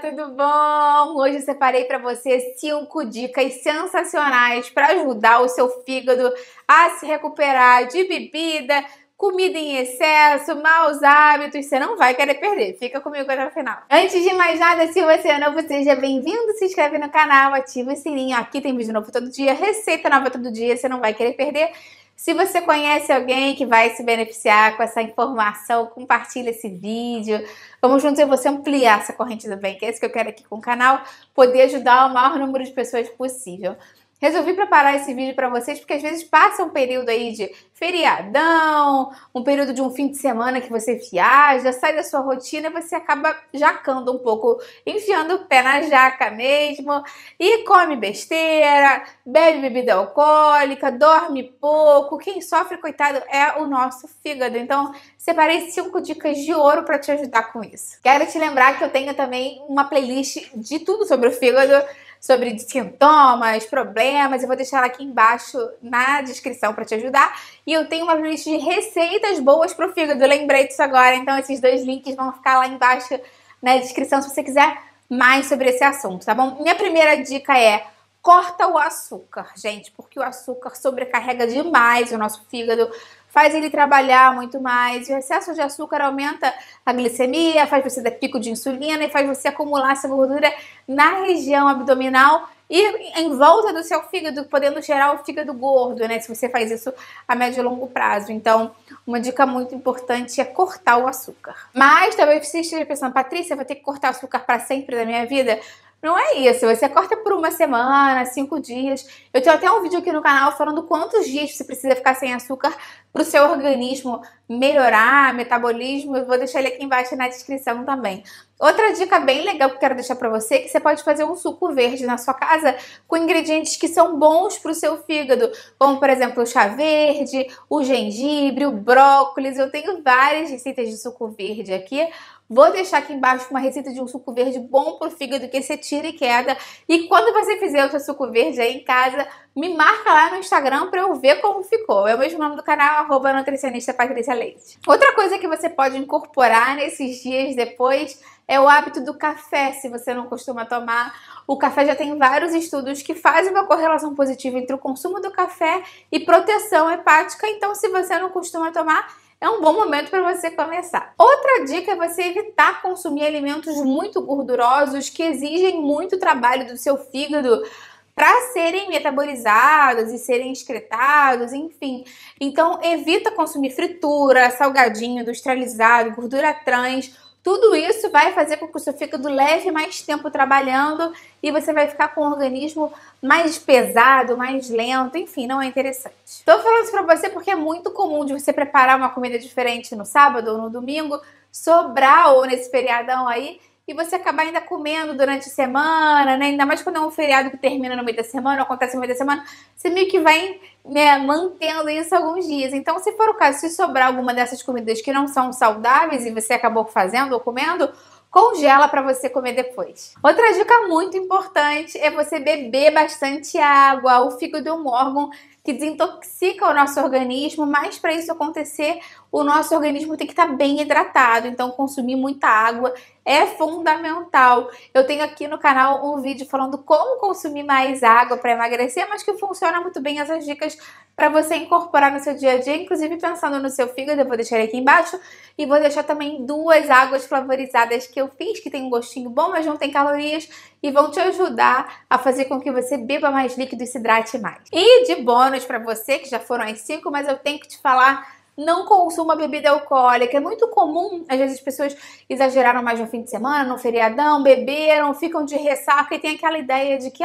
tudo bom? Hoje eu separei para você 5 dicas sensacionais para ajudar o seu fígado a se recuperar de bebida, comida em excesso, maus hábitos. Você não vai querer perder. Fica comigo até o final. Antes de mais nada, se você é novo, seja bem-vindo. Se inscreve no canal, ativa o sininho. Aqui tem vídeo novo todo dia, receita nova todo dia. Você não vai querer perder. Se você conhece alguém que vai se beneficiar com essa informação, compartilha esse vídeo. Vamos juntos e você ampliar essa corrente do bem, que é isso que eu quero aqui com o canal, poder ajudar o maior número de pessoas possível. Resolvi preparar esse vídeo para vocês porque às vezes passa um período aí de feriadão, um período de um fim de semana que você viaja, sai da sua rotina e você acaba jacando um pouco, enfiando o pé na jaca mesmo e come besteira, bebe bebida alcoólica, dorme pouco. Quem sofre, coitado, é o nosso fígado. Então, separei 5 dicas de ouro para te ajudar com isso. Quero te lembrar que eu tenho também uma playlist de tudo sobre o fígado, sobre sintomas, problemas. Eu vou deixar ela aqui embaixo na descrição para te ajudar. E eu tenho uma playlist de receitas boas para o fígado. Eu lembrei disso agora, então esses 2 links vão ficar lá embaixo na descrição se você quiser mais sobre esse assunto, tá bom? Minha primeira dica é: corta o açúcar, gente, porque o açúcar sobrecarrega demais o nosso fígado, faz ele trabalhar muito mais. O excesso de açúcar aumenta a glicemia, faz você dar pico de insulina e faz você acumular essa gordura na região abdominal e em volta do seu fígado, podendo gerar o fígado gordo, né? Se você faz isso a médio e longo prazo. Então, uma dica muito importante é cortar o açúcar. Mas talvez você esteja pensando: Patrícia, eu vou ter que cortar açúcar para sempre da minha vida? Não é isso, você corta por uma semana, 5 dias. Eu tenho até um vídeo aqui no canal falando quantos dias você precisa ficar sem açúcar para o seu organismo melhorar, metabolismo. Eu vou deixar ele aqui embaixo na descrição também. Outra dica bem legal que eu quero deixar para você é que você pode fazer um suco verde na sua casa com ingredientes que são bons para o seu fígado, como por exemplo o chá verde, o gengibre, o brócolis. Eu tenho várias receitas de suco verde aqui. Vou deixar aqui embaixo uma receita de um suco verde bom pro fígado, que você tira e queda. E quando você fizer o seu suco verde aí em casa, me marca lá no Instagram para eu ver como ficou. É o mesmo nome do canal, @nutricionista_Patrícia_Leite. Outra coisa que você pode incorporar nesses dias depois é o hábito do café, se você não costuma tomar. O café já tem vários estudos que fazem uma correlação positiva entre o consumo do café e proteção hepática. Então, se você não costuma tomar, é um bom momento para você começar. Outra dica é você evitar consumir alimentos muito gordurosos que exigem muito trabalho do seu fígado para serem metabolizados e serem excretados, enfim. Então, evita consumir fritura, salgadinho, industrializado, gordura trans. Tudo isso vai fazer com que o seu fígado leve mais tempo trabalhando e você vai ficar com o organismo mais pesado, mais lento, enfim, não é interessante. Tô falando isso pra você porque é muito comum de você preparar uma comida diferente no sábado ou no domingo, sobrar ou nesse feriadão aí, e você acabar ainda comendo durante a semana, né? Ainda mais quando é um feriado que termina no meio da semana, ou acontece no meio da semana, você meio que vai, né, mantendo isso alguns dias. Então, se for o caso, se sobrar alguma dessas comidas que não são saudáveis e você acabou fazendo ou comendo, congela para você comer depois. Outra dica muito importante é você beber bastante água. O fígado é um órgão que desintoxica o nosso organismo, mas para isso acontecer, o nosso organismo tem que estar bem hidratado. Então, consumir muita água é fundamental. Eu tenho aqui no canal um vídeo falando como consumir mais água para emagrecer, mas que funciona muito bem essas dicas para você incorporar no seu dia a dia, inclusive pensando no seu fígado. Eu vou deixar ele aqui embaixo e vou deixar também 2 águas flavorizadas que eu fiz, que tem um gostinho bom, mas não tem calorias e vão te ajudar a fazer com que você beba mais líquido e se hidrate mais. E de bônus para você, que já foram as 5, mas eu tenho que te falar: não consuma bebida alcoólica. É muito comum, às vezes, as pessoas exageraram mais no fim de semana, no feriadão, beberam, ficam de ressaca e tem aquela ideia de que,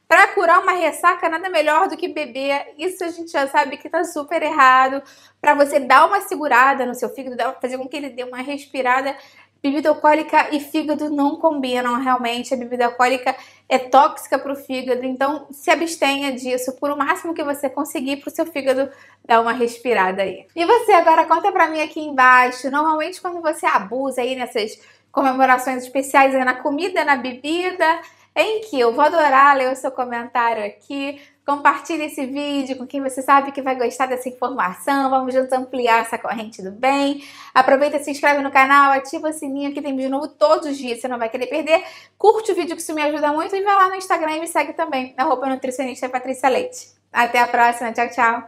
para curar uma ressaca, nada melhor do que beber. Isso a gente já sabe que tá super errado. Para você dar uma segurada no seu fígado, fazer com que ele dê uma respirada. Bebida alcoólica e fígado não combinam realmente. A bebida alcoólica é tóxica para o fígado, então se abstenha disso por o máximo que você conseguir para o seu fígado dar uma respirada aí. E você agora conta para mim aqui embaixo, normalmente quando você abusa aí nessas comemorações especiais, na comida, na bebida, em que eu vou adorar ler o seu comentário aqui. Compartilhe esse vídeo com quem você sabe que vai gostar dessa informação. Vamos juntos ampliar essa corrente do bem. Aproveita, se inscreve no canal, ativa o sininho que tem vídeo novo todos os dias, você não vai querer perder. Curte o vídeo que isso me ajuda muito e vai lá no Instagram e me segue também, @nutricionista Patrícia Leite. Até a próxima, tchau, tchau!